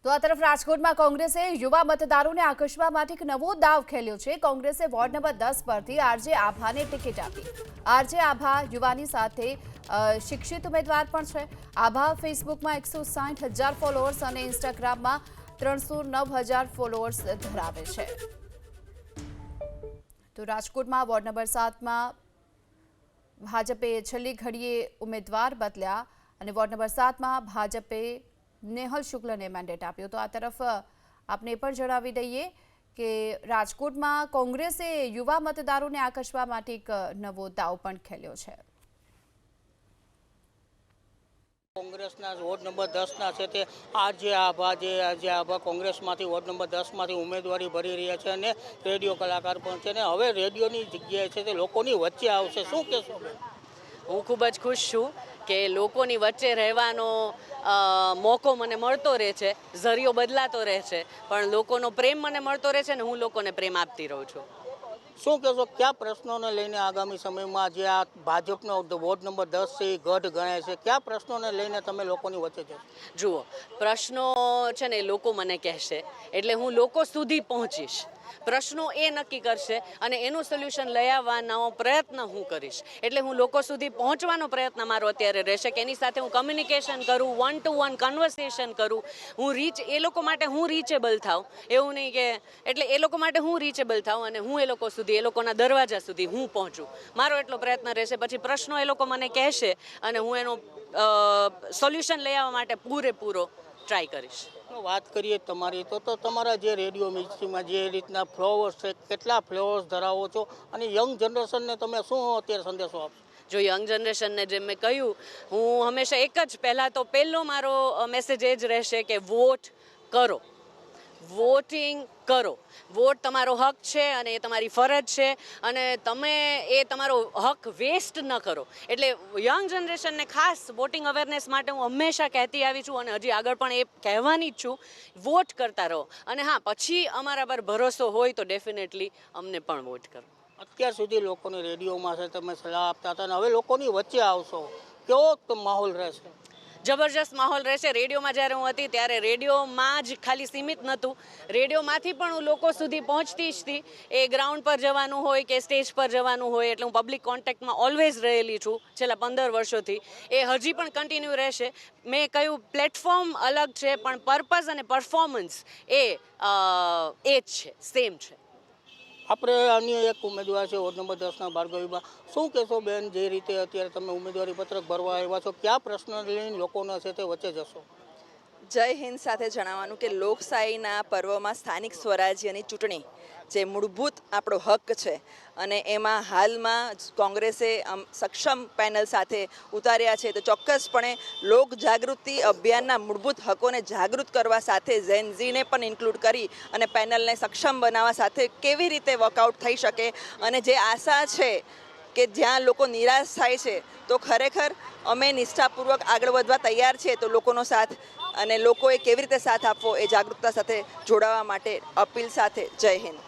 તો આ તરફ રાજકોટમાં કોંગ્રેસે યુવા મતદારોને આકર્ષવા માટે એક નવો દાવ ખેલ્યો છે। કોંગ્રેસે વોર્ડ નંબર 10 પરથી આરજે આભાને ટિકિટ આપી। આરજે આભા યુવાની સાથે શિક્ષિત ઉમેદવાર પણ છે। આભા ફેસબુકમાં 160,000 ફોલોઅર્સ અને ઇન્સ્ટાગ્રામમાં 309,000 ફોલોઅર્સ ધરાવે છે। તો રાજકોટમાં વોર્ડ નંબર 7માં ભાજપે છેલ્લી ઘડીએ ઉમેદવાર બદલ્યા અને વોર્ડ નંબર 7માં ભાજપે નેહલ શુક્લને મેન્ડેટ આપ્યો। તો આ તરફ આપને પણ જણાવી દઈએ કે રાજકોટમાં કોંગ્રેસે યુવા મતદારોને આકર્ષવા માટે એક નવો દાવ પણ ખેલ્યો છે। કોંગ્રેસના વોર્ડ નંબર 10ના છે તે આરજે આભા કોંગ્રેસમાંથી વોર્ડ નંબર 10માંથી ઉમેદવારી ભરી રહ્યા છે અને રેડિયો કલાકાર પણ છે ને હવે રેડિયોની જગ્યાએ છે તે લોકોની વચ્ચે આવશે। શું કહેશો? હું ખૂબ જ ખુશ છું કે લોકોની વચ્ચે રહેવાનો મોકો મને મળતો રહે છે, ઝરિયો બદલાતો રહે છે, પણ લોકોનો પ્રેમ મને મળતો રહે છે ને હું લોકોને પ્રેમ આપતી રહું છું। શું કહેશો, કયા પ્રશ્નોને લઈને આગામી સમયમાં જે આ ભાજપનો વોર્ડ નંબર 10 છે એ ગઢ ગણાય છે, કયા પ્રશ્નોને લઈને તમે લોકોની વચ્ચે જશો? જુઓ, પ્રશ્નો છે ને લોકો મને કહેશે એટલે હું લોકો સુધી પહોંચીશ। પ્રશ્નો એ નક્કી કરશે અને એનું સોલ્યુશન લઈ આવવાનો પ્રયત્ન હું કરીશ। એટલે હું લોકો સુધી પહોંચવાનો પ્રયત્ન મારો અત્યારે રહેશે કે એની સાથે હું કમ્યુનિકેશન કરું, 1-to-1 કન્વર્સેશન કરું, એ લોકો માટે હું રીચેબલ થાઉં। એવું નહીં કે એટલે એ લોકો માટે હું રીચેબલ થાઉં અને હું એ લોકો સુધી, એ લોકોના દરવાજા સુધી હું પહોંચું, મારો એટલો પ્રયત્ન રહેશે। પછી પ્રશ્નો એ લોકો મને કહેશે અને હું એનો સોલ્યુશન લઈ આવવા માટે પૂરેપૂરો ટ્રાય કરીશ। વાત કરીએ તમારી તો તમારા જે રેડિયો મિર્ચીમાં જે રીતના ફ્લોવર્સ છે, કેટલા ફ્લોવર્સ ધરાવો છો અને યંગ જનરેશનને તમે શું અત્યારે સંદેશો આપશો? જો યંગ જનરેશનને જેમ મેં કહ્યું, હું હંમેશા એક જ પહેલો મારો મેસેજ એ જ રહેશે કે વોટ કરો, વોટિંગ કરો। વોટ તમારો હક છે અને એ તમારી ફરજ છે અને તમે એ તમારો હક વેસ્ટ ન કરો। એટલે યંગ જનરેશનને ખાસ વોટિંગ અવેરનેસ માટે હું હંમેશા કહેતી આવી છું અને હજી આગળ પણ એ કહેવાની જ છું, વોટ કરતા રહો અને હા, પછી અમારા પર ભરોસો હોય તો ડેફિનેટલી અમને પણ વોટ કરો। અત્યાર સુધી લોકોને રેડિયોમાં છે તમે સલાહ આપતા હતા અને હવે લોકોની વચ્ચે આવશો, કેવો માહોલ રહેશે? જબરજસ્ત માહોલ રહેશે। રેડિયોમાં જ્યારે હું હતી ત્યારે રેડિયોમાં જ ખાલી સીમિત નહોતું, રેડિયોમાંથી પણ હું લોકો સુધી પહોંચતી જ હતી। એ ગ્રાઉન્ડ પર જવાનું હોય કે સ્ટેજ પર જવાનું હોય, એટલે હું પબ્લિક કોન્ટેક્ટમાં ઓલવેઝ રહેલી છું છેલ્લા 15 વર્ષોથી। એ હજી પણ કન્ટિન્યુ રહેશે। મેં કહ્યું, પ્લેટફોર્મ અલગ છે પણ પર્પઝ અને પરફોર્મન્સ એ જ છે, સેમ છે। આપણે અન્ય એક ઉમેદવાર છે વોર્ડ નંબર 10ના ભાર્ગવીબા, શું કહેશો બેન, જે રીતે અત્યારે તમે ઉમેદવારી પત્રક ભરવા આવ્યા છો, કયા પ્રશ્ન લઈને લોકોના છે તે વચ્ચે જશો? જય હિન્દ સાથે જણાવવાનું કે લોકશાહીના પર્વમાં સ્થાનિક સ્વરાજ્યની ચૂંટણી જે મૂળભૂત આપણો હક છે અને એમાં હાલમાં કોંગ્રેસે સક્ષમ પેનલ સાથે ઉતાર્યા છે, તો ચોક્કસપણે લોક જાગૃતિ અભિયાનના મૂળભૂત હકોને જાગૃત કરવા સાથે ઝેનઝીને પણ ઇન્ક્લુડ કરી અને પેનલને સક્ષમ બનાવવા સાથે કેવી રીતે વર્કઆઉટ થઈ શકે અને જે આશા છે કે જ્યાં લોકો નિરાશ થાય છે તો ખરેખર અમે નિષ્ઠાપૂર્વક આગળ વધવા તૈયાર છીએ। તો લોકોનો સાથ અને લોકોએ કેવી રીતે સાથ આપવો એ જાગૃતતા સાથે જોડાવા માટે અપીલ સાથે જય હિન્દ।